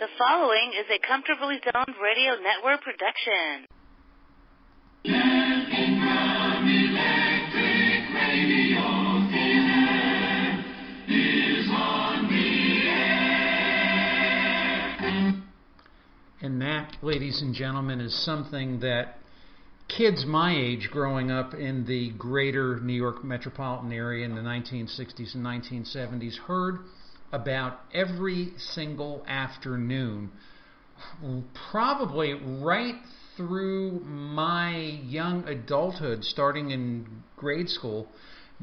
The following is a Comfortably Zoned Radio Network production. Dan Ingram Electric Radio Theater is on the air. And that, ladies and gentlemen, is something that kids my age growing up in the greater New York metropolitan area in the 1960s and 1970s heard about every single afternoon, probably right through my young adulthood, starting in grade school.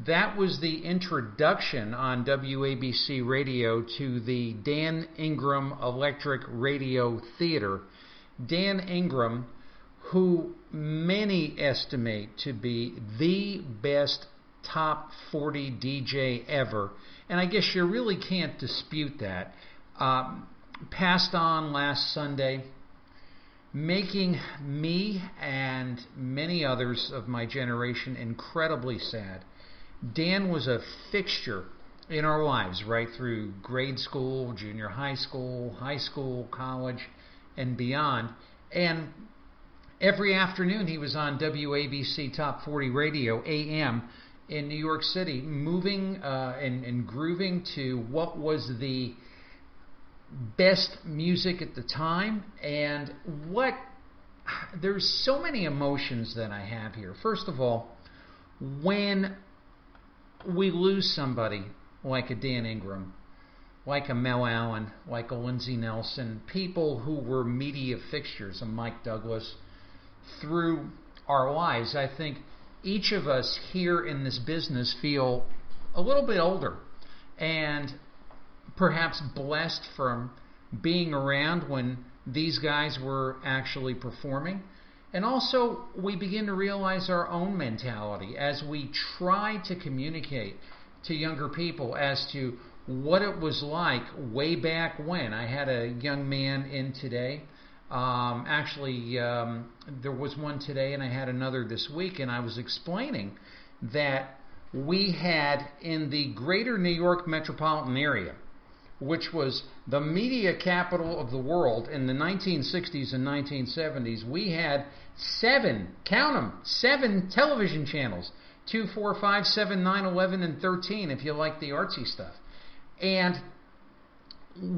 That was the introduction on WABC radio to the Dan Ingram Electric Radio Theater. Dan Ingram, who many estimate to be the best top 40 DJ ever, and I guess you really can't dispute that, passed on last Sunday, making me and many others of my generation incredibly sad. Dan was a fixture in our lives right through grade school, junior high school, college, and beyond. And every afternoon he was on WABC Top 40 Radio, AM, in New York City, moving and grooving to what was the best music at the time. And there's so many emotions that I have here. First of all, when we lose somebody like a Dan Ingram, like a Mel Allen, like a Lindsey Nelson, people who were media fixtures, a Mike Douglas, through our lives, I think each of us here in this business feel a little bit older and perhaps blessed from being around when these guys were actually performing. And also we begin to realize our own mentality as we try to communicate to younger people as to what it was like way back when. I had a young man in today. There was one today and I had another this week, and I was explaining that we had in the greater New York metropolitan area, which was the media capital of the world in the 1960s and 1970s, we had seven television channels, 2, 4, 5, 7, 9, 11, and 13, if you like the artsy stuff. And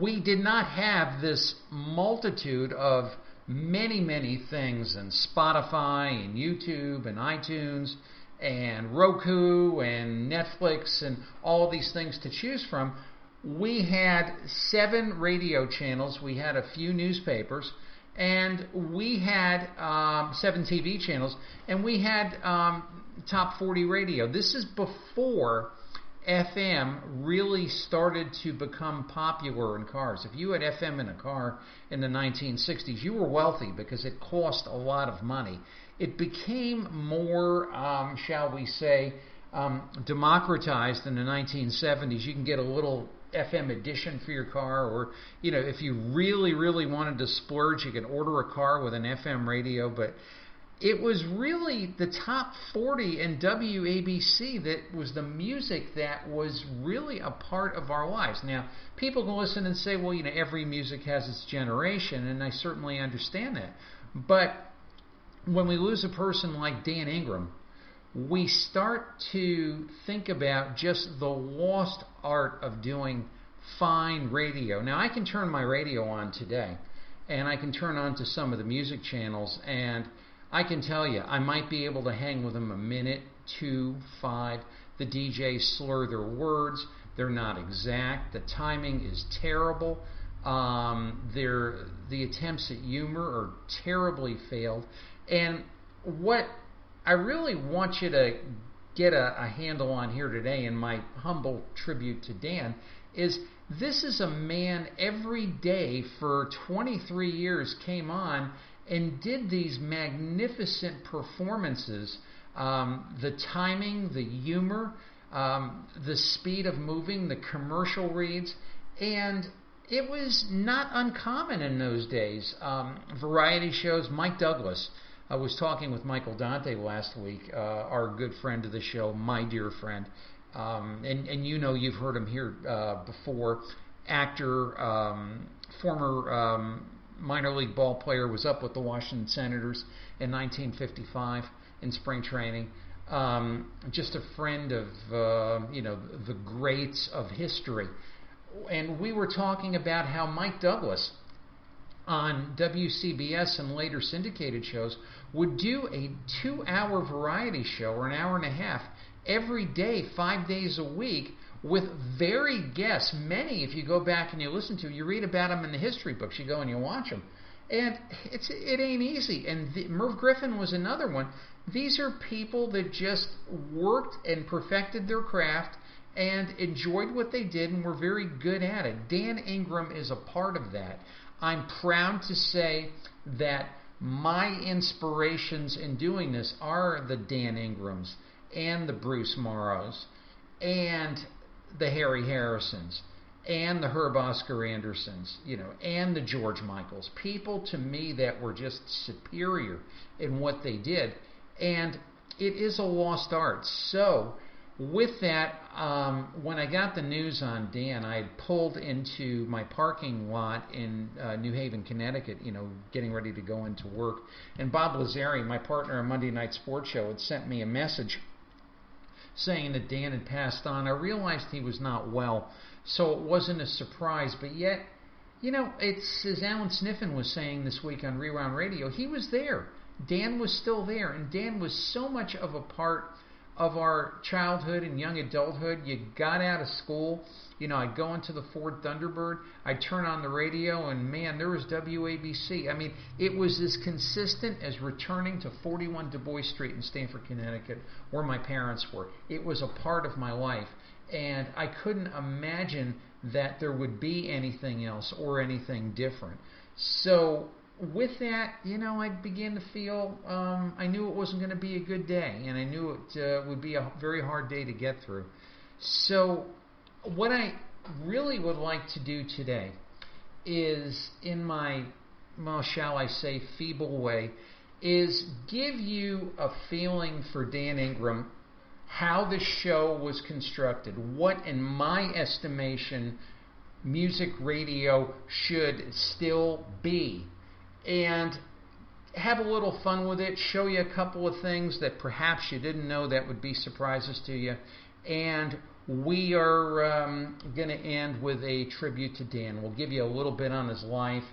we did not have this multitude of many things, and Spotify and YouTube and iTunes and Roku and Netflix and all these things to choose from. We had 7 radio channels, we had a few newspapers, and we had 7 TV channels, and we had Top 40 radio. This is before FM really started to become popular in cars. If you had FM in a car in the 1960s, you were wealthy because it cost a lot of money. It became more, shall we say, democratized in the 1970s. You can get a little FM edition for your car, or if you really wanted to splurge, you could order a car with an FM radio. But it was really the top 40 in WABC that was the music that was really a part of our lives. Now, people can listen and say, well, every music has its generation, and I certainly understand that. But when we lose a person like Dan Ingram, we start to think about just the lost art of doing fine radio. Now, I can turn my radio on today, and I can turn on to some of the music channels, and I can tell you, I might be able to hang with them a minute, 2, 5. The DJs slur their words. They're not exact. The timing is terrible. The attempts at humor are terribly failed. And what I really want you to get a handle on here today, in my humble tribute to Dan, is this is a man every day for 23 years came on and did these magnificent performances, the timing, the humor, the speed of moving, the commercial reads, and it was not uncommon in those days. Variety shows, Mike Douglas. I was talking with Michael Dante last week, our good friend of the show, my dear friend, and you've heard him here before. actor, former minor league ball player, was up with the Washington Senators in 1955 in spring training. Just a friend of, the greats of history. And we were talking about how Mike Douglas on WCBS and later syndicated shows would do a 2-hour variety show, or an hour and a half, every day, 5 days a week, with varied guests. Many, if you go back and you listen to, you read about them in the history books, you go and you watch them. And it ain't easy. And Merv Griffin was another one. These are people that just worked and perfected their craft and enjoyed what they did and were very good at it. Dan Ingram is a part of that. I'm proud to say that my inspirations in doing this are the Dan Ingrams and the Bruce Morrows and the Harry Harrisons and the Herb Oscar Andersons, and the George Michaels. People to me that were just superior in what they did. And it is a lost art. So with that, when I got the news on Dan, I had pulled into my parking lot in New Haven, Connecticut, getting ready to go into work. And Bob Lazari, my partner on Monday Night Sports Show, had sent me a message saying that Dan had passed on. I realized he was not well, so it wasn't a surprise. But yet, it's as Alan Sniffen was saying this week on Rewound Radio, he was there. Dan was still there, and Dan was so much of a part of our childhood and young adulthood. You got out of school, I'd go into the Ford Thunderbird, I'd turn on the radio, and man, there was WABC. I mean, it was as consistent as returning to 41 Du Bois Street in Stamford, Connecticut, where my parents were. It was a part of my life, and I couldn't imagine that there would be anything else or anything different. So with that, I began to feel, I knew it wasn't going to be a good day, and I knew it would be a very hard day to get through. So what I really would like to do today is, in my, shall I say, feeble way, is give you a feeling for Dan Ingram, how the show was constructed, what, in my estimation, music radio should still be, and have a little fun with it, show you a couple of things that perhaps you didn't know that would be surprises to you. And we are going to end with a tribute to Dan. We'll give you a little bit on his life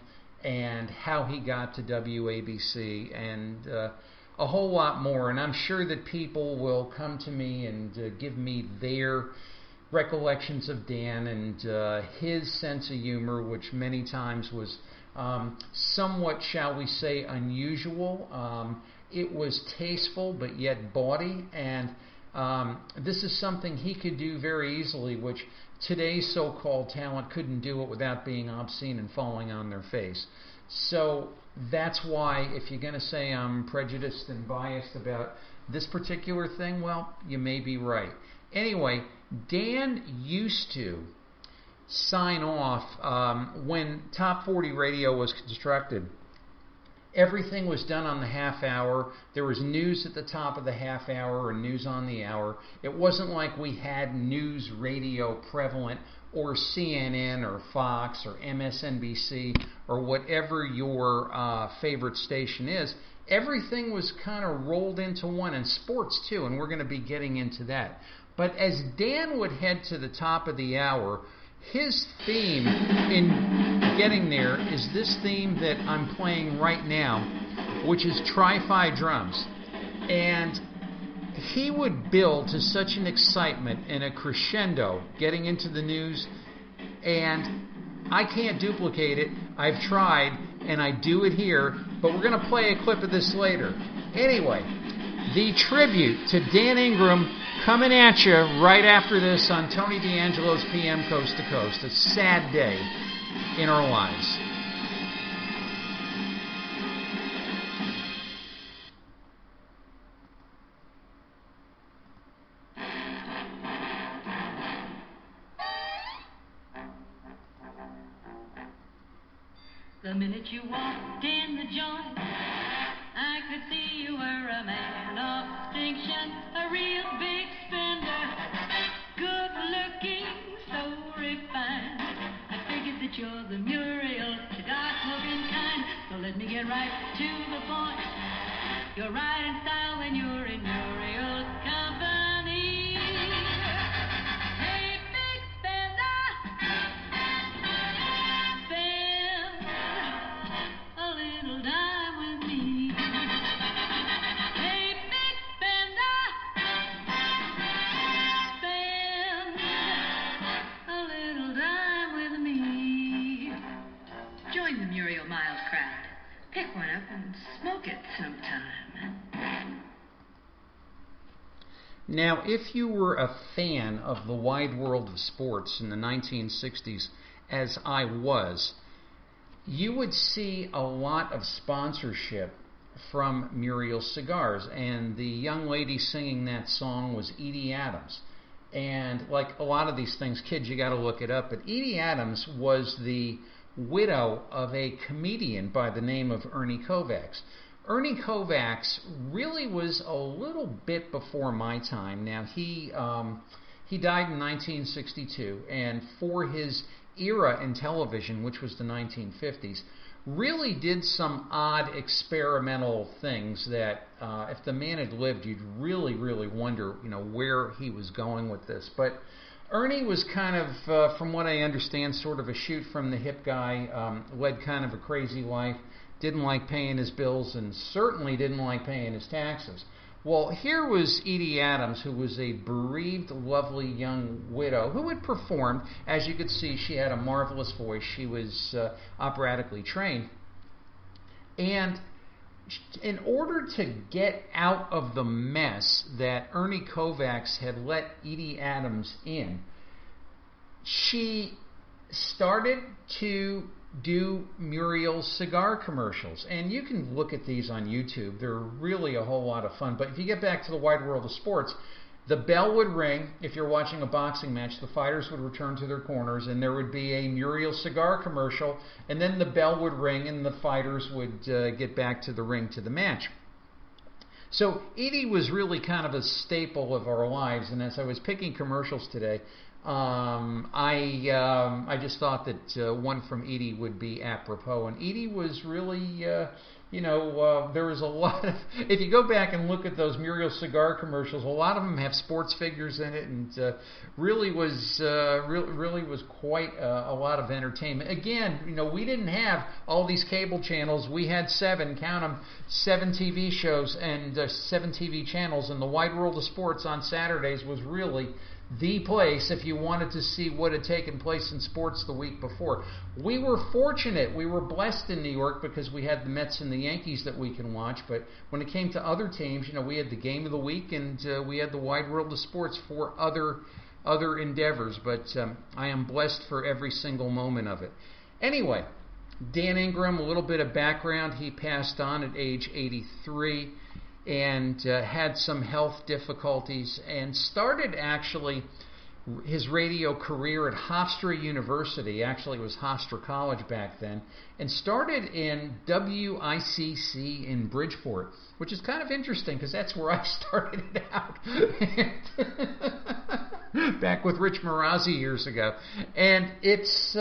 and how he got to WABC and a whole lot more. And I'm sure that people will come to me and give me their recollections of Dan and his sense of humor, which many times was somewhat, shall we say, unusual. It was tasteful but yet bawdy, and this is something he could do very easily, which today's so-called talent couldn't do it without being obscene and falling on their face. So that's why, if you're going to say I'm prejudiced and biased about this particular thing, well, you may be right. Anyway, Dan used to sign off when Top 40 Radio was constructed. Everything was done on the half hour. There was news at the top of the half hour or news on the hour. It wasn't like we had news radio prevalent, or CNN or Fox or MSNBC or whatever your favorite station is. Everything was kind of rolled into one, and sports too, and we're going to be getting into that. But as Dan would head to the top of the hour, his theme in getting there is this theme that I'm playing right now, which is Tri-Fi drums. And he would build to such an excitement and a crescendo getting into the news, and I can't duplicate it. I've tried, and I do it here, but we're going to play a clip of this later. Anyway, the tribute to Dan Ingram coming at you right after this on Tony D'Angelo's PM Coast to Coast. A sad day in our lives. The minute you walked in the joint, I could see you were a man of distinction, a real big spender, good looking, so refined. I Muriel cigar-smoking kind. So let me get right to the point. You're right in style when you're in Muriel's company. Hey, big spender, spend a little time with me. Hey, big spender, spend a little time with me. Join the Muriel Miles crowd. Pick one up and smoke it sometime. Now, if you were a fan of the wide world of sports in the 1960s, as I was, you would see a lot of sponsorship from Muriel Cigars, and the young lady singing that song was Edie Adams. And like a lot of these things, kids, you got to look it up, but Edie Adams was the widow of a comedian by the name of Ernie Kovacs. Ernie Kovacs really was a little bit before my time. Now, he died in 1962, and for his era in television, which was the 1950s, really did some odd experimental things that if the man had lived, you'd really, really wonder, where he was going with this. But Ernie was kind of, from what I understand, sort of a shoot from the hip guy, led kind of a crazy life, didn't like paying his bills, and certainly didn't like paying his taxes. Well, here was Edie Adams, who was a bereaved, lovely young widow who had performed. As you could see, she had a marvelous voice. She was operatically trained. And in order to get out of the mess that Ernie Kovacs had let Edie Adams in, she started to do Muriel's cigar commercials. And you can look at these on YouTube. They're really a whole lot of fun. But if you get back to the wide world of sports, the bell would ring. If you're watching a boxing match, the fighters would return to their corners, and there would be a Muriel cigar commercial, and then the bell would ring, and the fighters would get back to the ring to the match. So Edie was really kind of a staple of our lives, and as I was picking commercials today, I just thought that one from Edie would be apropos. And Edie was really, there was a lot of, if you go back and look at those Muriel cigar commercials, a lot of them have sports figures in it, and really was quite a lot of entertainment. Again, we didn't have all these cable channels. We had 7 TV shows and 7 TV channels, and the wide world of sports on Saturdays was really the place if you wanted to see what had taken place in sports the week before. We were fortunate. We were blessed in New York because we had the Mets and the Yankees that we can watch. But when it came to other teams, we had the game of the week, and we had the wide world of sports for other endeavors. But I am blessed for every single moment of it. Anyway, Dan Ingram, a little bit of background. He passed on at age 83. And had some health difficulties, and started actually his radio career at Hofstra University. Actually, it was Hofstra College back then, and started in WICC in Bridgeport, which is kind of interesting because that's where I started out back with Rich Marazzi years ago. And it's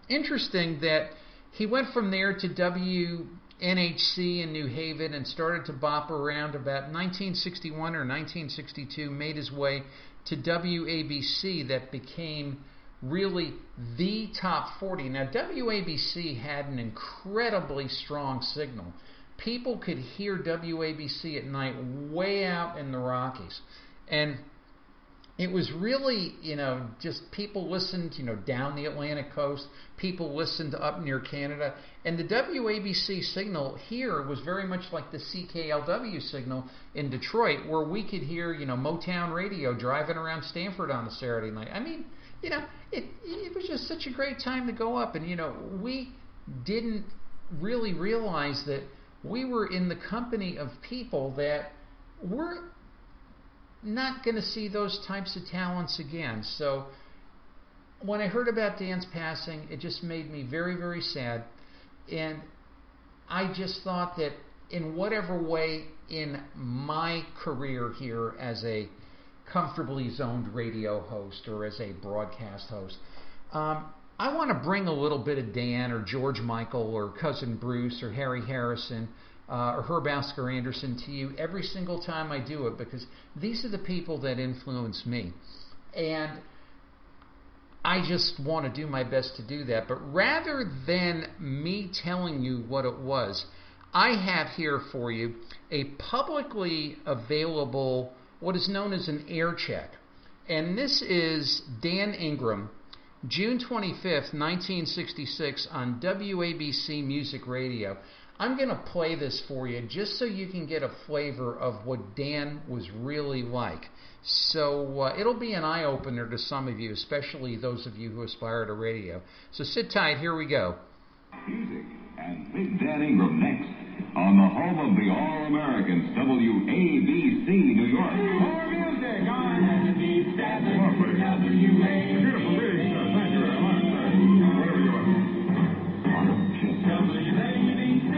interesting that he went from there to NHC in New Haven and started to bop around about 1961 or 1962, made his way to WABC that became really the top 40. Now, WABC had an incredibly strong signal. People could hear WABC at night way out in the Rockies. And it was really, just people listened, down the Atlantic coast. People listened up near Canada. And the WABC signal here was very much like the CKLW signal in Detroit, where we could hear, Motown radio driving around Stanford on a Saturday night. I mean, it was just such a great time to go up. And, we didn't really realize that we were in the company of people that were not going to see those types of talents again. So when I heard about Dan's passing, it just made me very, very sad. And I just thought that in whatever way in my career here as a comfortably zoned radio host or as a broadcast host, I want to bring a little bit of Dan or George Michael or Cousin Bruce or Harry Harrison or Herb Oscar Anderson to you every single time I do it, because these are the people that influence me. And I just want to do my best to do that. But rather than me telling you what it was, I have here for you a publicly available, what is known as an air check. And this is Dan Ingram, June 25th, 1966, on WABC Music Radio. I'm going to play this for you just so you can get a flavor of what Dan was really like. So it'll be an eye-opener to some of you, especially those of you who aspire to radio. So sit tight, here we go. Music and Big Dan Ingram next on the home of the All-Americans, WABC New York. More music on WABC. Beautiful reading, sir. Thank you very much, sir. Whatever you want. WABC.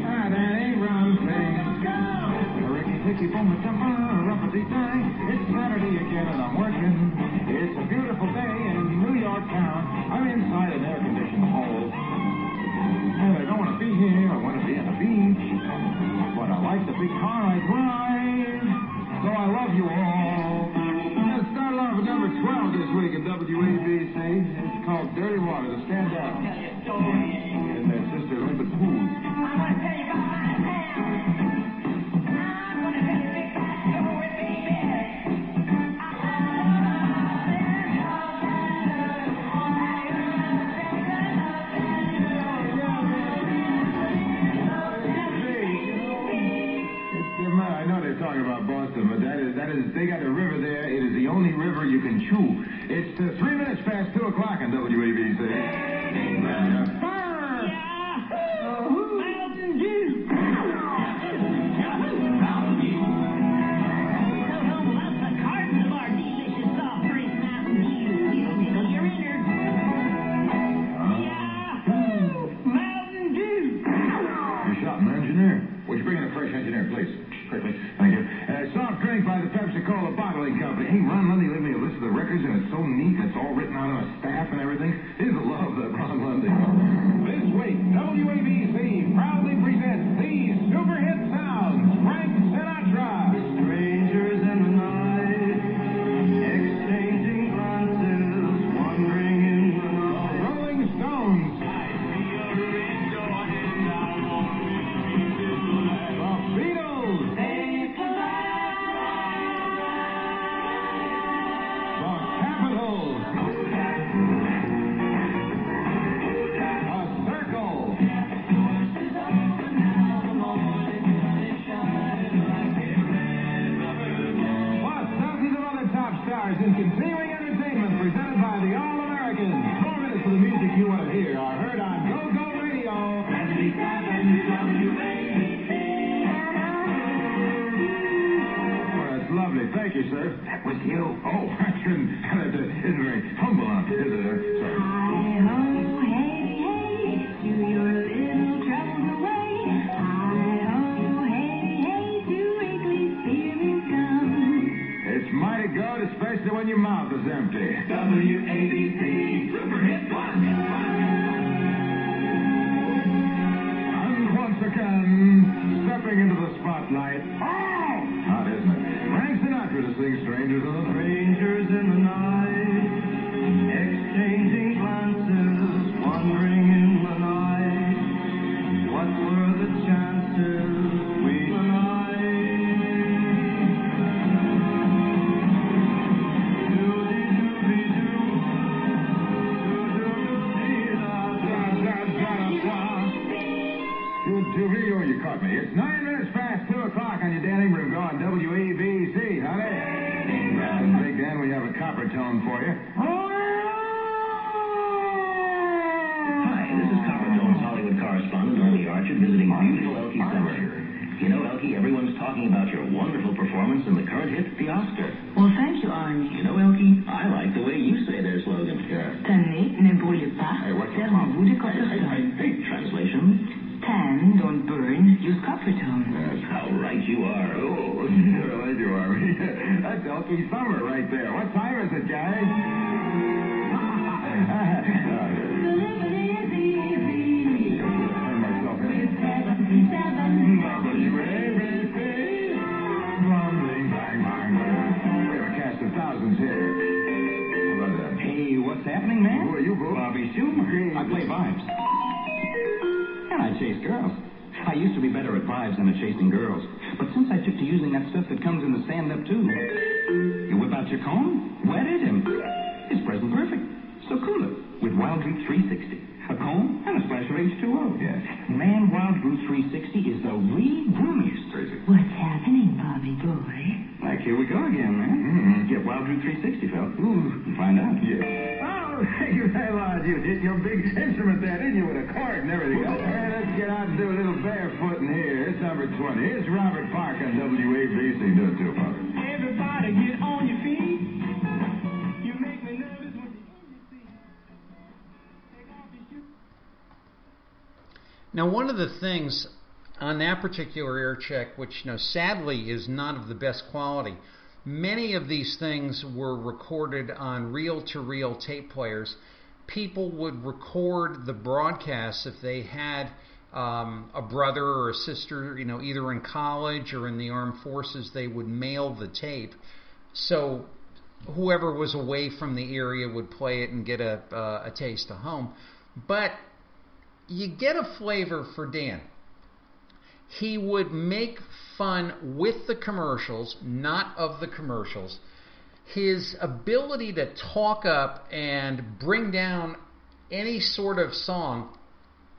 Hi, Dan Ingram. Let's go. Ricky Ticky from the temper, uppity time. It's Saturday again and I'm working. It's a beautiful day in New York town. I'm inside an air-conditioned hall. And I don't want to be here. I want to be at the beach. But I like the big car I drive. So I love you all. Let's start off with number 12 this week at WABC. It's called Dirty Water, the Stand Up. And their sister Limpid Pools. I know they're talking about Boston, but that is, they got a river there. It is the only river you can chew. It's 3 minutes past 2 o'clock on WABC. Mountain Dew. That's the carton of our delicious soft drink, Mountain Dew. It'll tickle your innards. Mountain Dew. You're shot an engineer. Would you bring in a fresh engineer, please? Quickly. Thank you. Soft drink by the Pepsi-Cola Bottling Company. Hey, Ron Lundy leave me a list of the records, and it's so neat. It's all written out on a staff and everything. He's a love, that Ron Lundy. This week, WABC proudly presents these super hit sounds. Frank Sinatra. Strangers in the night, exchanging glances, wandering in the night. Rolling Stones. In continuing entertainment presented by the All-Americans. 4 minutes of the music you want to hear are heard on Go-Go Radio. Oh, that's lovely. Thank you, sir. That was you. Oh, I shouldn't. That isn't very humble, is it? Sorry. Hi-ho, hey, hey, to your little troubles away. Hi-ho, hey, hey, to Wrigley Spearmint Gum. It's mighty good, especially when your mouth is empty. WABC Super Hit 1. And once again, stepping into the spotlight. Oh! Hot, isn't it? Frank Sinatra to sing Strangers in the Night. Strangers in the night, exchanging glances, wandering in the night. What were the chances we You caught me. It's 9 minutes past 2 o'clock on your Dan Ingram Go on WABC, honey. And Big Dan, we have a copper tone for you. Hi, this is Copper Tone's Hollywood correspondent, Ernie Archer, visiting beautiful Elkie Summer. You know, Elkie, everyone's talking about your wonderful performance in the current hit, The Oscar. Well, thank you, Arnie. You know, Elkie, I like the way you say their slogan. Yeah. Tenez, ne brûlez pas, Hey, what's the servez-vous de copper Hey, tone. translation? Tan, don't burn, use copper tone. That's How right you are. Oh, you're right, you are. That's Elkie Summer right there. What time is it, guys? I play vibes. And I chase girls. I used to be better at vibes than at chasing girls. But since I took to using that stuff that comes in the stand-up tube, you whip out your comb, wet it, and it's present perfect. So cool it with Wild Roots 360. A comb and a splash of H2O. Yes. Man, Wild Roots 360 is the real groomiest. Tracy. What's happening, Bobby boy? Like, here we go again, man. Get Wild Roots 360, fella. Ooh, and find out. Yeah. Oh, thank you very much. You hit your big instrument there, didn't you, with a cord and everything. Hey, let's get out and do a little barefooting here. It's number 20. Here's Robert Park on WABC. Do it too, Father. Everybody get on your feet. You make me nervous when you see. Take off your shoes. Now, one of the things on that particular air check, which sadly is not of the best quality, many of these things were recorded on reel-to-reel tape players. People would record the broadcasts if they had a brother or a sister, either in college or in the armed forces. They would mail the tape, so whoever was away from the area would play it and get a taste of home. But you get a flavor for Dan. He would make fun with the commercials, not of the commercials. His ability to talk up and bring down any sort of song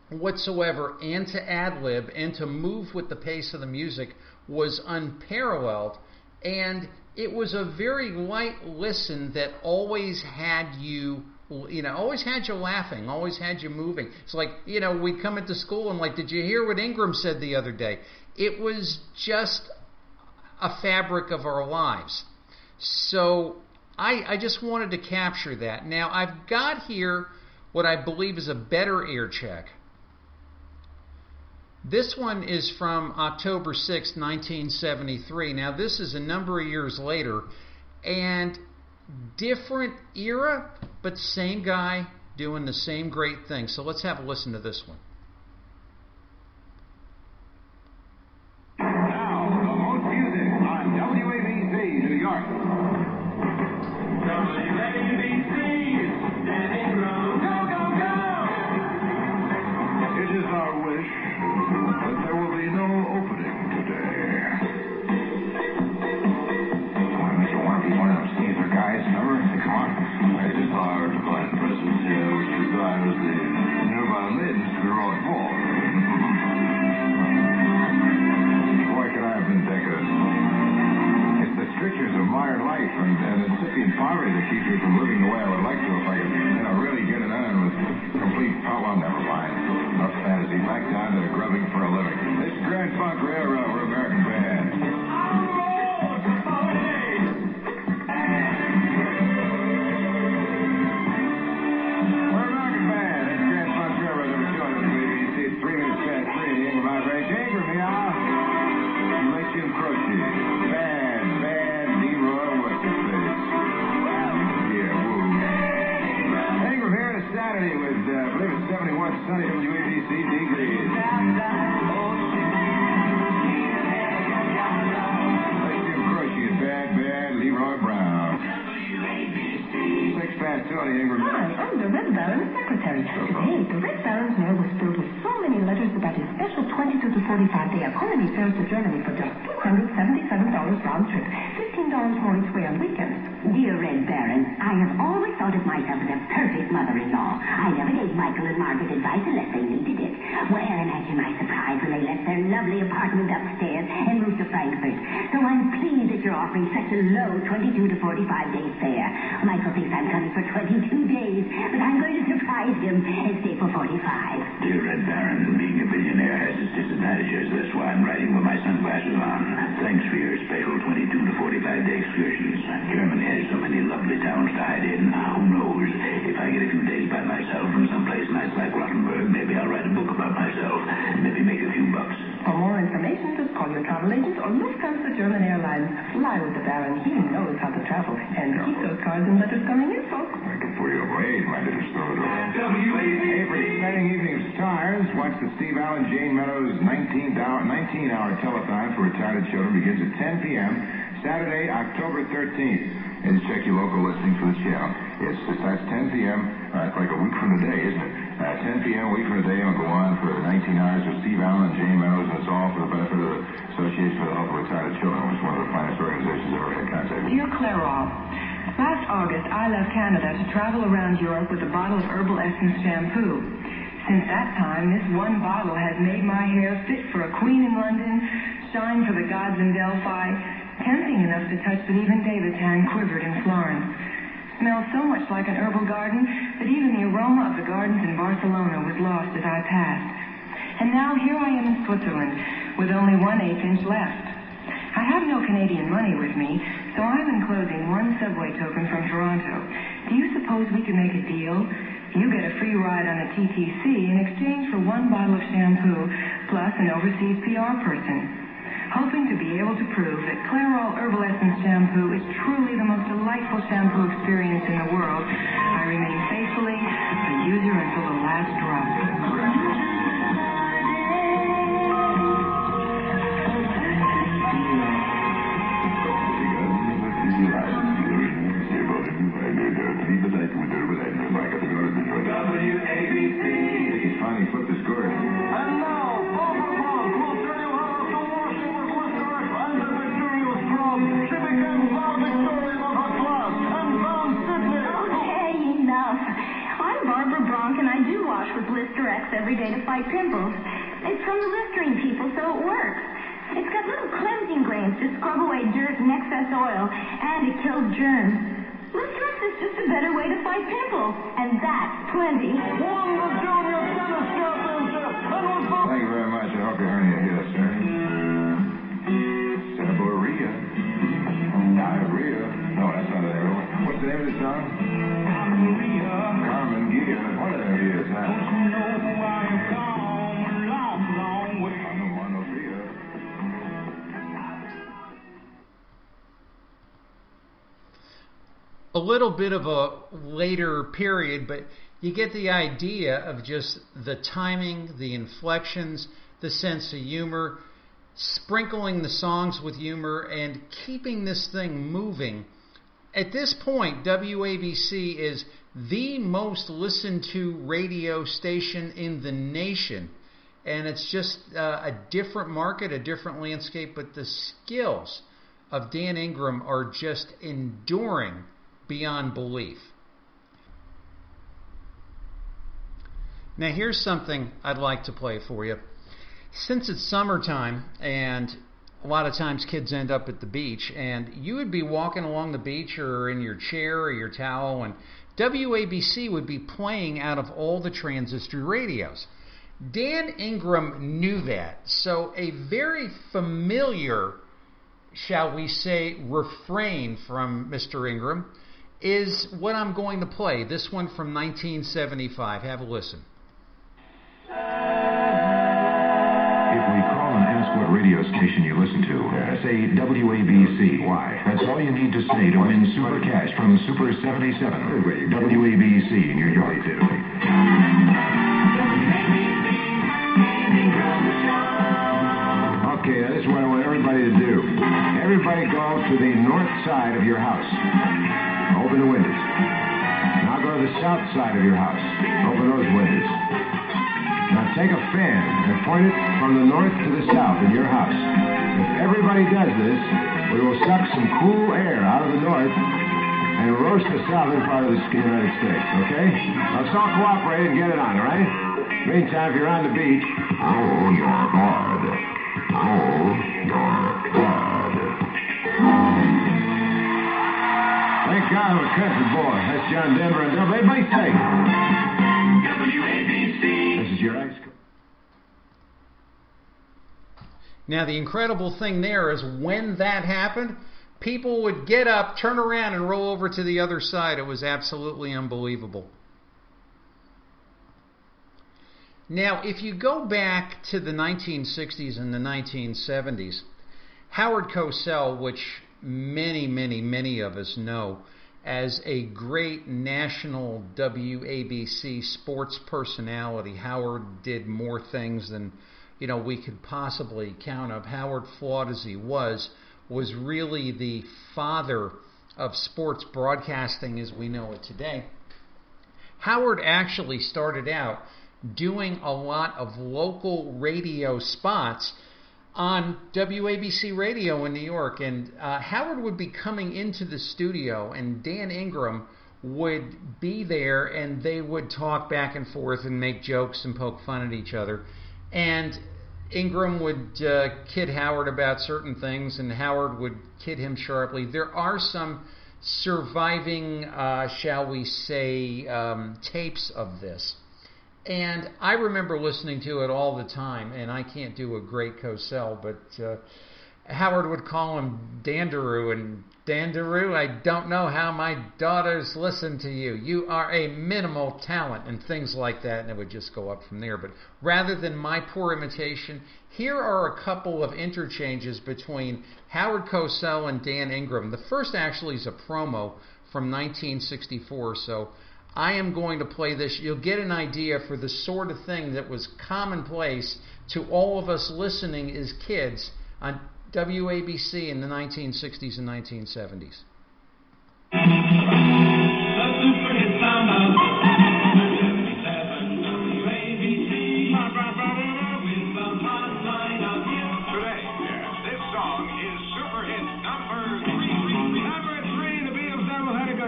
whatsoever, and to ad-lib and to move with the pace of the music was unparalleled. And it was a very light listen that always had you always had you laughing, always had you moving. It's like, we'd come into school and like, did you hear what Ingram said the other day? It was just a fabric of our lives. So I just wanted to capture that. Now, I've got here what I believe is a better air check. This one is from October 6, 1973. Now, this is a number of years later, and different era, but same guy doing the same great thing. So let's have a listen to this one. Now, the most music on WABC, New York. WABC, Dan Ingram. Go, go, go! It is our wish that there will be no opening today. Mr. Warren, one of those Caesar guys, remember? Come on. It is hard to find presents here which desires the nearby maidens to be brought forth. Boy, could I have been decadent. It's the strictures of modern life and incipient poverty that keeps me from living the way I would like to if I could, really get it on with complete power. Never mind. Enough fantasy. Back down to grubbing for a living. This is Grand Funk Railroad. We're American Band. Saturday with, I believe it's 71 sunny WABC degrees. Let's Jim Croce and Bad Leroy Brown. 6 past 2 on the Ingram. Hi, I'm the Red Baron's secretary. Today, the Red Baron's mail was filled with so many letters about his special 22 to 45-day economy fares to Germany for just $277 round trip, $15 more each way on weekends. Dear Red Baron, I have always thought of myself as a perfect mother-in-law. I never gave Michael and Margaret advice unless they needed it. Well, imagine my surprise when they left their lovely apartment upstairs and moved to Frankfurt. So I'm pleased that you're offering such a low 22 to 45 day fare. Michael thinks I'm coming for 22 days, but I'm going to surprise him and stay for 45. Dear Red Baron, being a billionaire has its disadvantages. That's why I'm riding with my sunglasses on. Thanks for your special 22 to 45 day excursions. Germany has so many lovely towns to hide in. Who knows? If I get a few days by myself from someplace nice like Rottenburg, maybe I'll write a book about myself. Maybe make a few bucks. For more information, just call your travel agent or Lufthansa German Airlines. Fly with the Baron. He knows how to travel. And keep those cards and letters coming in, folks. I can pull you away, my little story. WABC. Hey, for the exciting evening of stars, watch the Steve Allen Jane Meadows 19-hour telethon for retarded children begins at 10 p.m. Saturday, October 13th. And check your local listings for the channel. It starts 10 p.m. It's like a week from today, isn't it? 10 p.m. a week from today, and will go on for 19 hours with Steve Allen and Jane Meadows, and it's all for the benefit of the Association for the Health of Retarded Children, which is one of the finest organizations I've ever had contact with. Dear Clairol, last August I left Canada to travel around Europe with a bottle of Herbal Essence shampoo. Since that time, this one bottle has made my hair fit for a queen in London, shine for the gods in Delphi, tempting enough to touch that even David's hand quivered in Florence. Smells so much like an herbal garden that even the aroma of the gardens in Barcelona was lost as I passed. And now here I am in Switzerland with only 1/8 inch left. I have no Canadian money with me, so I'm enclosing one subway token from Toronto. Do you suppose we could make a deal? You get a free ride on a TTC in exchange for one bottle of shampoo plus an overseas PR person. Hoping to be able to prove that Clairol Herbal Essence shampoo is truly the most delightful shampoo experience in the world, I remain faithfully a user until the last drop. WABC! He's finally flipped his score. And now, Barbara Bond will tell you how after washing with Listerine antibacterial scrub, she became valedictorian of her class and found Sydney. Okay, enough. I'm Barbara Bronk, and I do wash with Listerex every day to fight pimples. It's from the Listerine people, so it works. It's got little cleansing grains to scrub away dirt and excess oil, and it kills germs. Listerex is just a better way to fight pimples, and that's plenty. Won the junior tennis championship and was voted. Thank you very much. I hope your hernia heals, sir. Seborrhea. Diarrhea. No, that's not the name of it. What's the name of the song? Carmen Gia. One of them is, huh? A little bit of a later period, but you get the idea of just the timing, the inflections, the sense of humor, sprinkling the songs with humor, and keeping this thing moving. At this point, WABC is the most listened to radio station in the nation. And it's just a different market, a different landscape, but the skills of Dan Ingram are just enduring beyond belief. Now here's something I'd like to play for you. Since it's summertime and a lot of times kids end up at the beach, and you would be walking along the beach or in your chair or your towel, and WABC would be playing out of all the transistor radios. Dan Ingram knew that, so a very familiar, shall we say, refrain from Mr. Ingram is what I'm going to play. This one from 1975. Have a listen. If we call and ask what radio station you listen to, say WABC. Why? That's all you need to say to win Super Cash from Super 77. WABC, New York. Okay, this is what I want everybody to do. Everybody go to the north side of your house. Open the windows. Now go to the south side of your house. Open those windows. Now take a fan and point it from the north to the south in your house. If everybody does this, we will suck some cool air out of the north and roast the southern part of the United States, okay? Let's all cooperate and get it on, all right? Meantime, if you're on the beach, oh, you're hard. Oh, you're hard. Thank God I'm a country boy. That's John Denver and Denver. Everybody say WABC. This is your ice cream. Now, the incredible thing there is when that happened, people would get up, turn around, and roll over to the other side. It was absolutely unbelievable. Now, if you go back to the 1960s and the 1970s, Howard Cosell, which many of us know as a great national WABC sports personality. Howard did more things than we could possibly count up. Howard, flawed as he was really the father of sports broadcasting as we know it today. Howard actually started out doing a lot of local radio spots on WABC radio in New York. And Howard would be coming into the studio, and Dan Ingram would be there, and they would talk back and forth and make jokes and poke fun at each other. And Ingram would kid Howard about certain things, and Howard would kid him sharply. There are some surviving, shall we say, tapes of this. And I remember listening to it all the time, and I can't do a great Cosell, but Howard would call him Dandaroo, and Dandaroo, I don't know how my daughters listen to you. You are a minimal talent, and things like that, and it would just go up from there. But rather than my poor imitation, here are a couple of interchanges between Howard Cosell and Dan Ingram. The first actually is a promo from 1964, so I am going to play this. You'll get an idea for the sort of thing that was commonplace to all of us listening as kids on WABC in the 1960s and 1970s.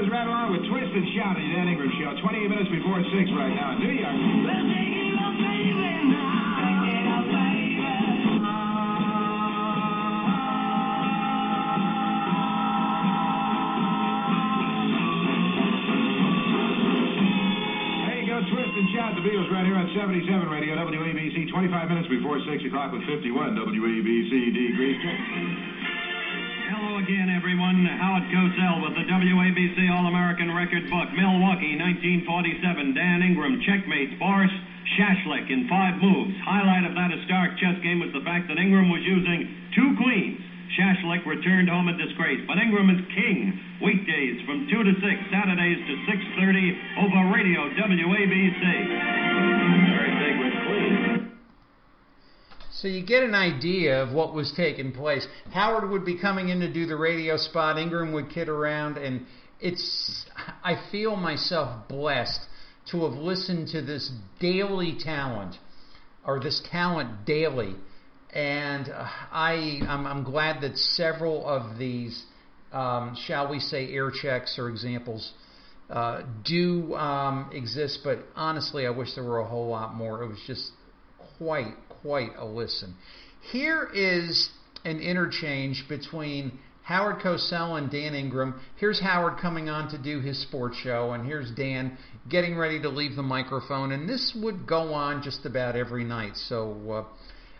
Right along with Twist and Shout at the Dan Ingram Show. 28 minutes before 6 right now in New York. Let's take it up, baby, now. Take it up, baby. There you go, Twist and Shout, the Beatles right here on 77 Radio, WABC. 25 minutes before 6 o'clock with 51 WABC degrees. Hello again, everyone. Howard Cosell with the WABC All-American Record Book. Milwaukee, 1947. Dan Ingram checkmates Boris Shashlik in 5 moves. Highlight of that historic chess game was the fact that Ingram was using 2 queens. Shashlik returned home in disgrace, but Ingram is king. Weekdays from 2 to 6, Saturdays to 6:30 over radio WABC. Very sacred queen. So you get an idea of what was taking place. Howard would be coming in to do the radio spot. Ingram would kid around, and I feel myself blessed to have listened to this daily talent, or this talent daily. And I'm glad that several of these, shall we say, air checks or examples do exist. But honestly, I wish there were a whole lot more. It was just quite a listen. Here is an interchange between Howard Cosell and Dan Ingram. Here's Howard coming on to do his sports show, and here's Dan getting ready to leave the microphone, and this would go on just about every night. So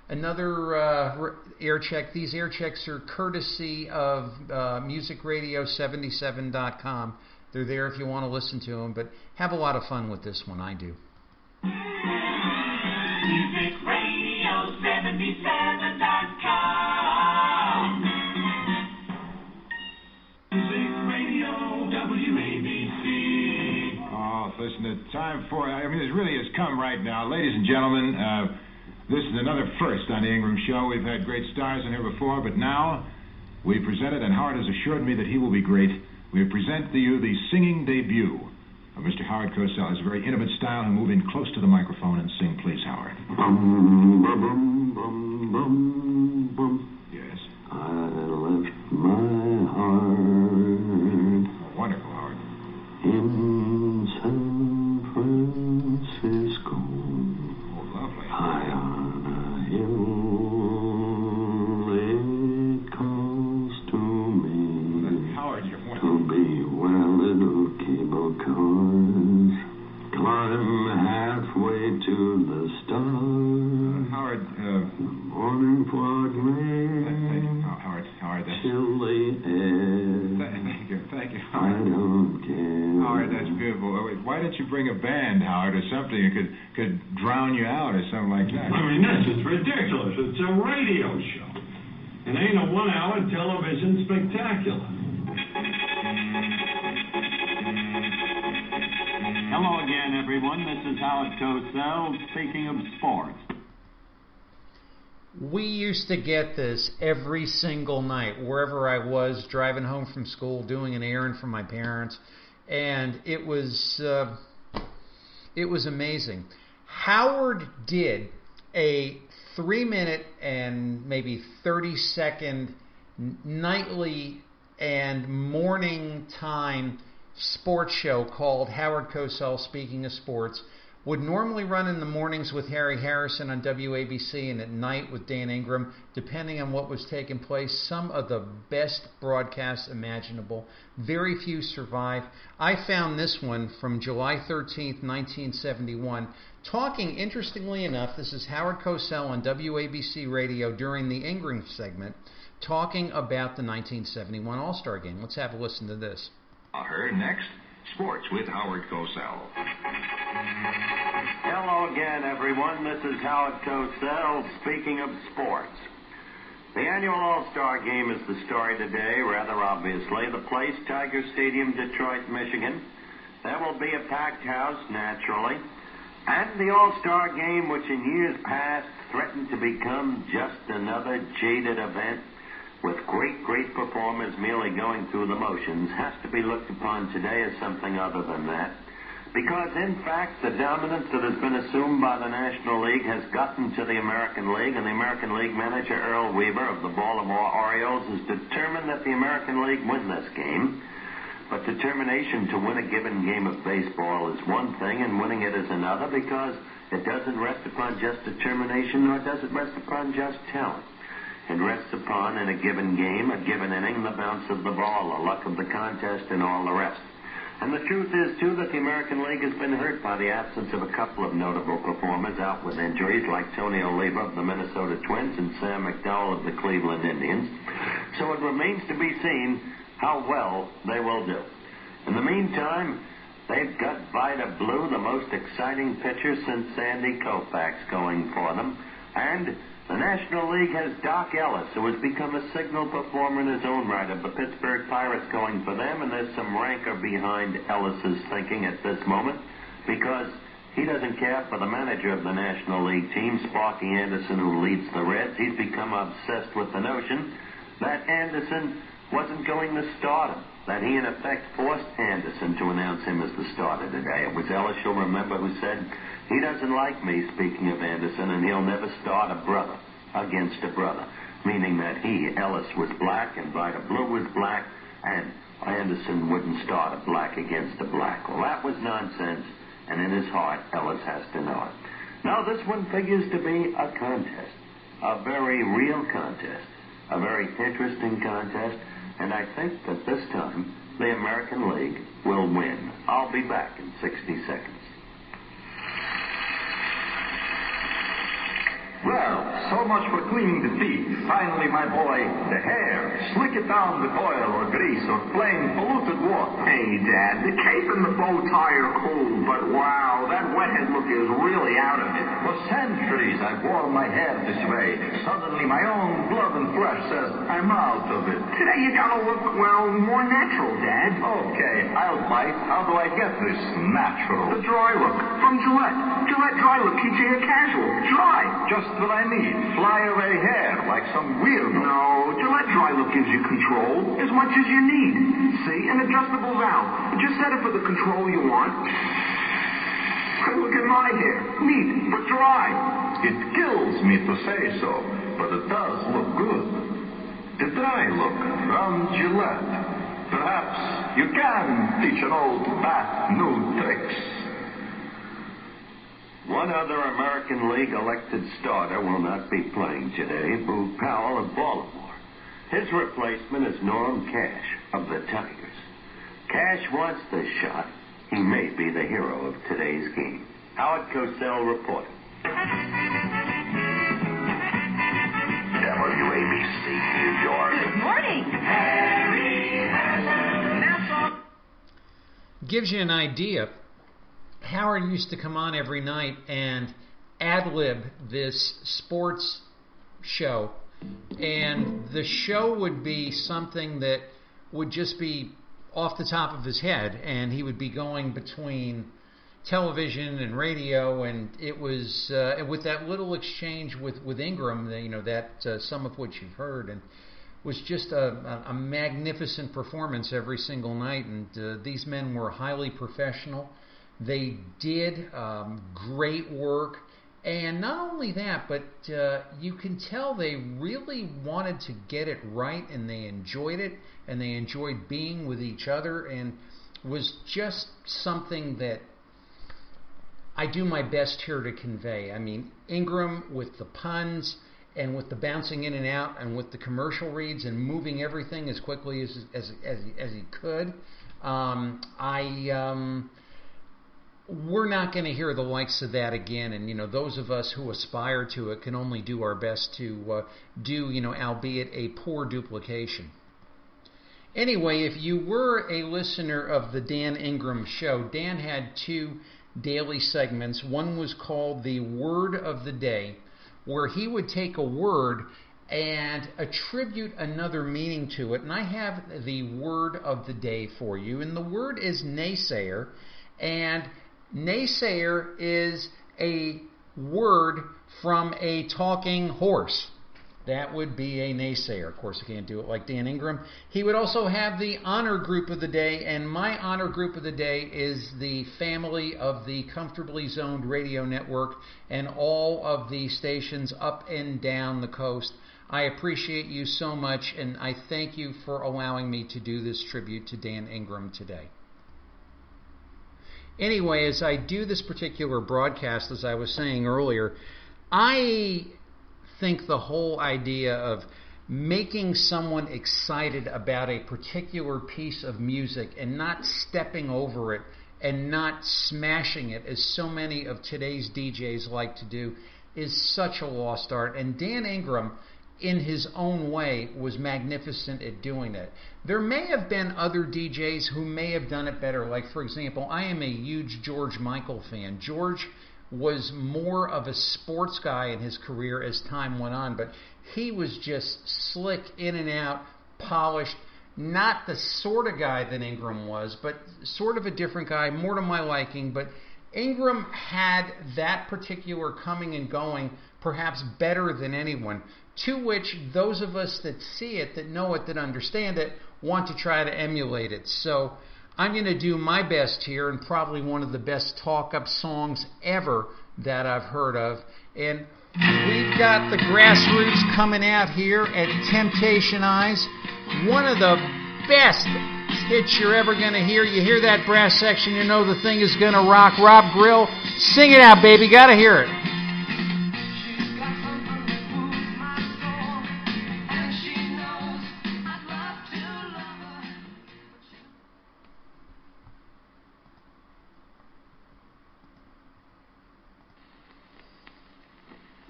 another air check. These air checks are courtesy of musicradio77.com. They're there if you want to listen to them, but have a lot of fun with this one. I do. MusicRadio77.com. Music Radio WABC. Oh, listen, the time for it really has come right now. Ladies and gentlemen, this is another first on the Ingram Show. We've had great stars in here before, but now we presented, and Howard has assured me that he will be great. We present to you the singing debut of Mr. Howard Cosell. Has a very intimate style, and move in close to the microphone and sing, please, Howard. Bum, bum, bum, bum, bum. Yes. I left my heart. Oh, wonderful, Howard. In San Francisco. Oh, lovely. High on a hill, it calls to me. Howard, you're To wonderful. be where little cable cars climb halfway to the stars. Howard, Morning fog rain, Howard, that's... chilly air. Thank you, I Howard. don't care. Howard, that's beautiful. Why don't you bring a band, Howard, or something that could drown you out or something like that? I mean, this is ridiculous. It's a radio show. It ain't a 1-hour television spectacular. Hello again, everyone. This is Howard Cosell, speaking of sports. We used to get this every single night, wherever I was, driving home from school, doing an errand for my parents, and it was amazing. Howard did a 3-minute and maybe 30-second nightly and morning time sports show called Howard Cosell Speaking of Sports. Would normally run in the mornings with Harry Harrison on WABC and at night with Dan Ingram, depending on what was taking place. Some of the best broadcasts imaginable. Very few survive. I found this one from July 13th, 1971. Talking, interestingly enough, this is Howard Cosell on WABC radio during the Ingram segment, talking about the 1971 All-Star Game. Let's have a listen to this. Next, Sports with Howard Cosell. Hello again, everyone. This is Howard Cosell, speaking of sports. The annual All-Star Game is the story today, rather obviously. The place, Tiger Stadium, Detroit, Michigan. There will be a packed house, naturally. And the All-Star Game, which in years past threatened to become just another jaded event with great performers merely going through the motions, has to be looked upon today as something other than that. Because, in fact, the dominance that has been assumed by the National League has gotten to the American League, and the American League manager, Earl Weaver of the Baltimore Orioles, is determined that the American League win this game. But determination to win a given game of baseball is one thing, and winning it is another, because it doesn't rest upon just determination, nor does it rest upon just talent. It rests upon, in a given game, a given inning, the bounce of the ball, the luck of the contest, and all the rest. And the truth is, too, that the American League has been hurt by the absence of a couple of notable performers out with injuries, like Tony Oliva of the Minnesota Twins and Sam McDowell of the Cleveland Indians. So it remains to be seen how well they will do. In the meantime, they've got Vida Blue, the most exciting pitcher since Sandy Koufax, going for them. And the National League has Doc Ellis, who has become a signal performer in his own right, of the Pittsburgh Pirates, going for them, and there's some rancor behind Ellis's thinking at this moment, because he doesn't care for the manager of the National League team, Sparky Anderson, who leads the Reds. He's become obsessed with the notion that Anderson wasn't going to start him, that he in effect forced Anderson to announce him as the starter today. It was Ellis, you'll remember, who said, "He doesn't like me," speaking of Anderson, "and he'll never start a brother against a brother," meaning that he, Ellis, was black and Vida Blue was black, and Anderson wouldn't start a black against a black. Well, that was nonsense, and in his heart, Ellis has to know it. Now, this one figures to be a contest, a very real contest, a very interesting contest, and I think that this time the American League will win. I'll be back in 60 seconds. Well, so much for cleaning the teeth. Finally, my boy, the hair. Slick it down with oil or grease or plain polluted water. Hey, Dad, the cape and the bow tie are cool, but wow, that wet-head look is really out of it. For centuries, I've worn my hair this way. Suddenly, my own blood and flesh says I'm out of it. Today, you gotta look, well, more natural, Dad. Okay, I'll bite. How do I get this natural? The dry look from Gillette. Gillette Dry Look keeps your hair casual. Dry. Just what I need. Fly away hair like some weirdo. No, Gillette Dry Look gives you control as much as you need. See, an adjustable valve. Just set it for the control you want. Look at my hair. Neat, but dry. It kills me to say so, but it does look good. The Dry Look from Gillette. Perhaps you can teach an old bat new tricks. One other American League elected starter will not be playing today, Boo Powell of Baltimore. His replacement is Norm Cash of the Tigers. Cash wants this shot. He may be the hero of today's game. Howard Cosell reporting. WABC, New York. Good morning. Harry Harrison. Gives you an idea. Howard used to come on every night and ad-lib this sports show, and the show would be something that would just be off the top of his head, and he would be going between television and radio, and it was with that little exchange with Ingram, some of which you've heard, and was just a magnificent performance every single night, and these men were highly professional. They did great work. And not only that, but you can tell they really wanted to get it right, and they enjoyed it, and they enjoyed being with each other, and was just something that I do my best here to convey. I mean, Ingram with the puns and with the bouncing in and out and with the commercial reads and moving everything as quickly as he could. We're not going to hear the likes of that again, and those of us who aspire to it can only do our best to do, albeit a poor duplication. Anyway, if you were a listener of the Dan Ingram Show, Dan had 2 daily segments. One was called the Word of the Day, where he would take a word and attribute another meaning to it. And I have the Word of the Day for you, and the word is naysayer, and naysayer is a word from a talking horse. That would be a naysayer. Of course, you can't do it like Dan Ingram. He would also have the honor group of the day, and my honor group of the day is the family of the Comfortably Zoned Radio Network and all of the stations up and down the coast. I appreciate you so much, and I thank you for allowing me to do this tribute to Dan Ingram today. Anyway, as I do this particular broadcast, as I was saying earlier, I think the whole idea of making someone excited about a particular piece of music and not stepping over it and not smashing it, as so many of today's DJs like to do, is such a lost art. And Dan Ingram, in his own way, was magnificent at doing it. There may have been other DJs who may have done it better. Like, for example, I am a huge George Michael fan. George was more of a sports guy in his career as time went on, but he was just slick in and out, polished, not the sort of guy that Ingram was, but sort of a different guy, more to my liking. But Ingram had that particular coming and going perhaps better than anyone, to which those of us that see it, that know it, that understand it, want to try to emulate it. So I'm going to do my best here, and probably one of the best talk-up songs ever that I've heard of. And we've got the Grassroots coming out here at Temptation Eyes. One of the best hits you're ever going to hear. You hear that brass section, you know the thing is going to rock. Rob Grill, sing it out, baby. Got to hear it.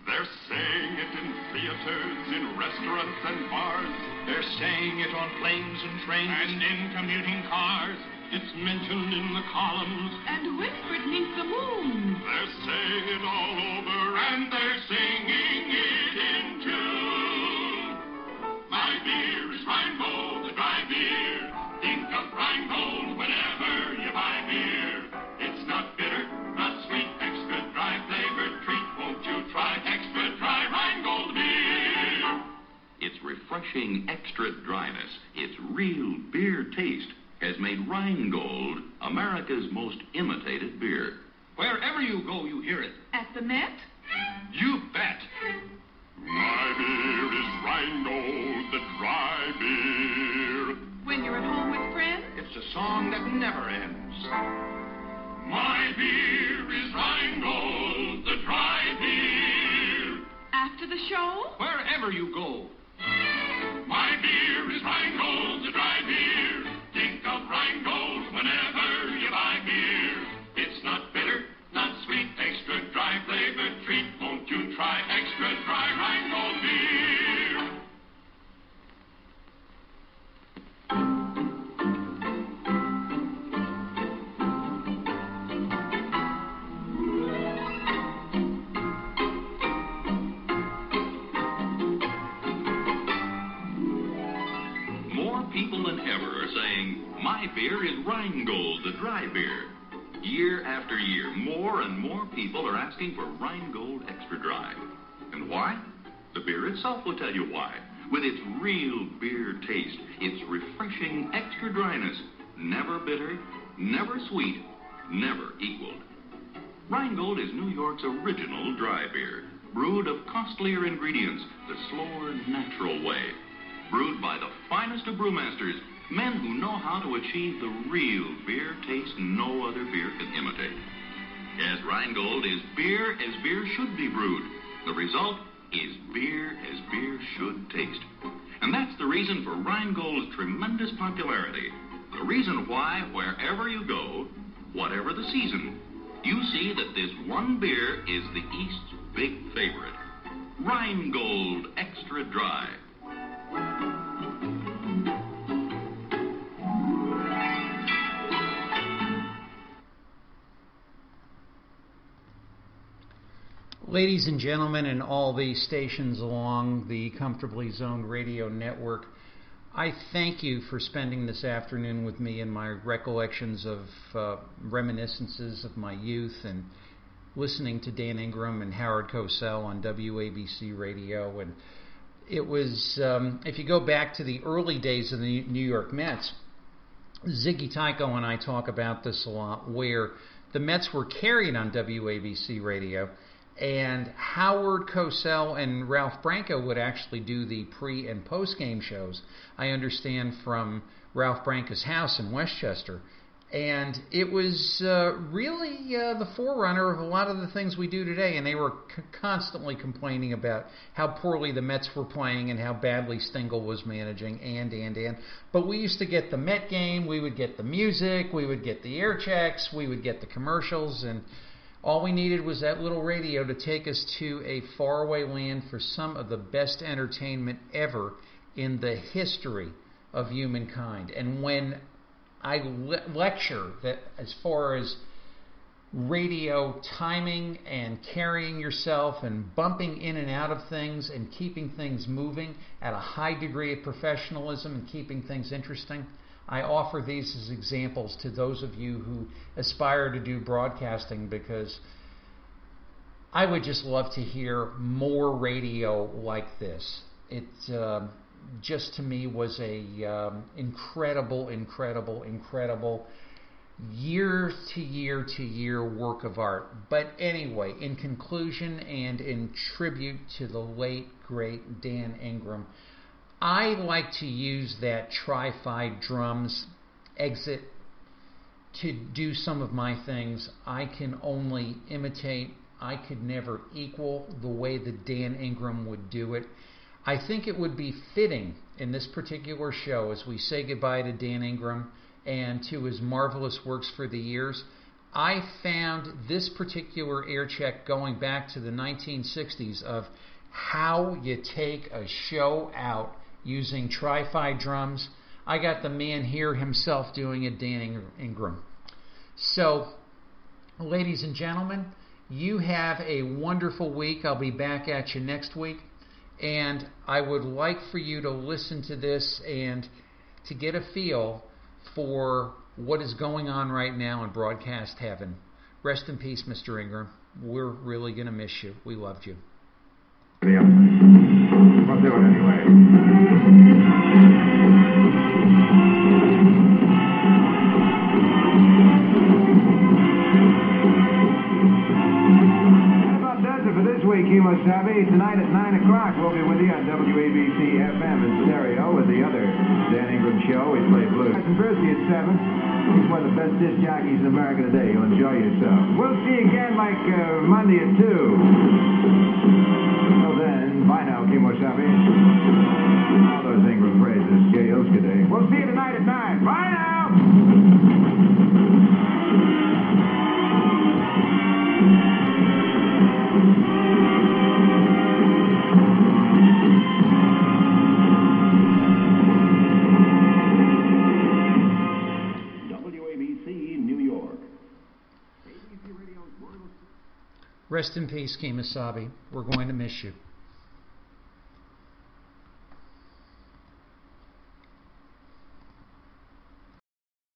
They're saying it in theaters, in restaurants and bars. They're saying it on planes and trains. And in commuting cars. It's mentioned in the columns. And whispered neath the moon. They're saying it all over, and they're singing it in tune. My beer is Rheingold, the dry beer. Think of Rheingold whenever you buy beer. It's not bitter, not sweet, extra dry flavored treat. Won't you try extra dry Rheingold beer? Its refreshing extra dryness, its real beer taste, has made Rheingold America's most imitated beer. Wherever you go, you hear it. At the Met? You bet. My beer is Rheingold, the dry beer. When you're at home with friends? It's a song that never ends. My beer is Rheingold, the dry beer. After the show? Wherever you go. My beer is Rheingold, the dry beer. Think of Rheingold whenever you buy beer. It's not bitter, not sweet, extra dry flavored treat. Won't you try extra dry Rheingold beer? People than ever are saying, my beer is Rheingold, the dry beer. Year after year, more and more people are asking for Rheingold Extra Dry. And why? The beer itself will tell you why. With its real beer taste, its refreshing extra dryness, never bitter, never sweet, never equaled. Rheingold is New York's original dry beer, brewed of costlier ingredients the slower, natural way. Brewed by the finest of brewmasters, men who know how to achieve the real beer taste no other beer can imitate. Yes, Rheingold is beer as beer should be brewed. The result is beer as beer should taste. And that's the reason for Rheingold's tremendous popularity. The reason why, wherever you go, whatever the season, you see that this one beer is the East's big favorite. Rheingold Extra Dry. Ladies and gentlemen, and all the stations along the Comfortably Zoned Radio Network, I thank you for spending this afternoon with me in my recollections of reminiscences of my youth and listening to Dan Ingram and Howard Cosell on WABC Radio. And it was, if you go back to the early days of the New York Mets, Ziggy Tyco and I talk about this a lot, where the Mets were carried on WABC Radio, and Howard Cosell and Ralph Branco would actually do the pre- and post-game shows, I understand, from Ralph Branco's house in Westchester. And it was really the forerunner of a lot of the things we do today. And they were constantly complaining about how poorly the Mets were playing and how badly Stengel was managing, and. But we used to get the Met game, we would get the music, we would get the air checks, we would get the commercials, and all we needed was that little radio to take us to a faraway land for some of the best entertainment ever in the history of humankind. And when I lecture that as far as radio timing and carrying yourself and bumping in and out of things and keeping things moving at a high degree of professionalism and keeping things interesting, I offer these as examples to those of you who aspire to do broadcasting, because I would just love to hear more radio like this. It just to me was a incredible year to year work of art. But anyway, in conclusion and in tribute to the late great Dan Ingram, I like to use that tri-fi drums exit to do some of my things. I can only imitate. I could never equal the way that Dan Ingram would do it. I think it would be fitting in this particular show, as we say goodbye to Dan Ingram and to his marvelous works for the years. I found this particular air check going back to the 1960s of how you take a show out using tri-fi drums. I got the man here himself doing it, Dan Ingram. So, ladies and gentlemen, you have a wonderful week. I'll be back at you next week. And I would like for you to listen to this and to get a feel for what is going on right now in broadcast heaven. Rest in peace, Mr. Ingram. We're really going to miss you. We loved you. Yeah. We'll do it anyway. For this week, Kimosabe, tonight at 9 o'clock, we'll be with you on WABC FM in stereo with the other Dan Ingram show. We play blues. And Thursday at 7. He's one of the best disc jockeys in America today. You'll enjoy yourself. We'll see you again like Monday at 2. Until then, bye now, Kimosabe. All those Ingram phrases, scales today. We'll see you tonight at 9. Bye now! Rest in peace, Kemosabe. We're going to miss you.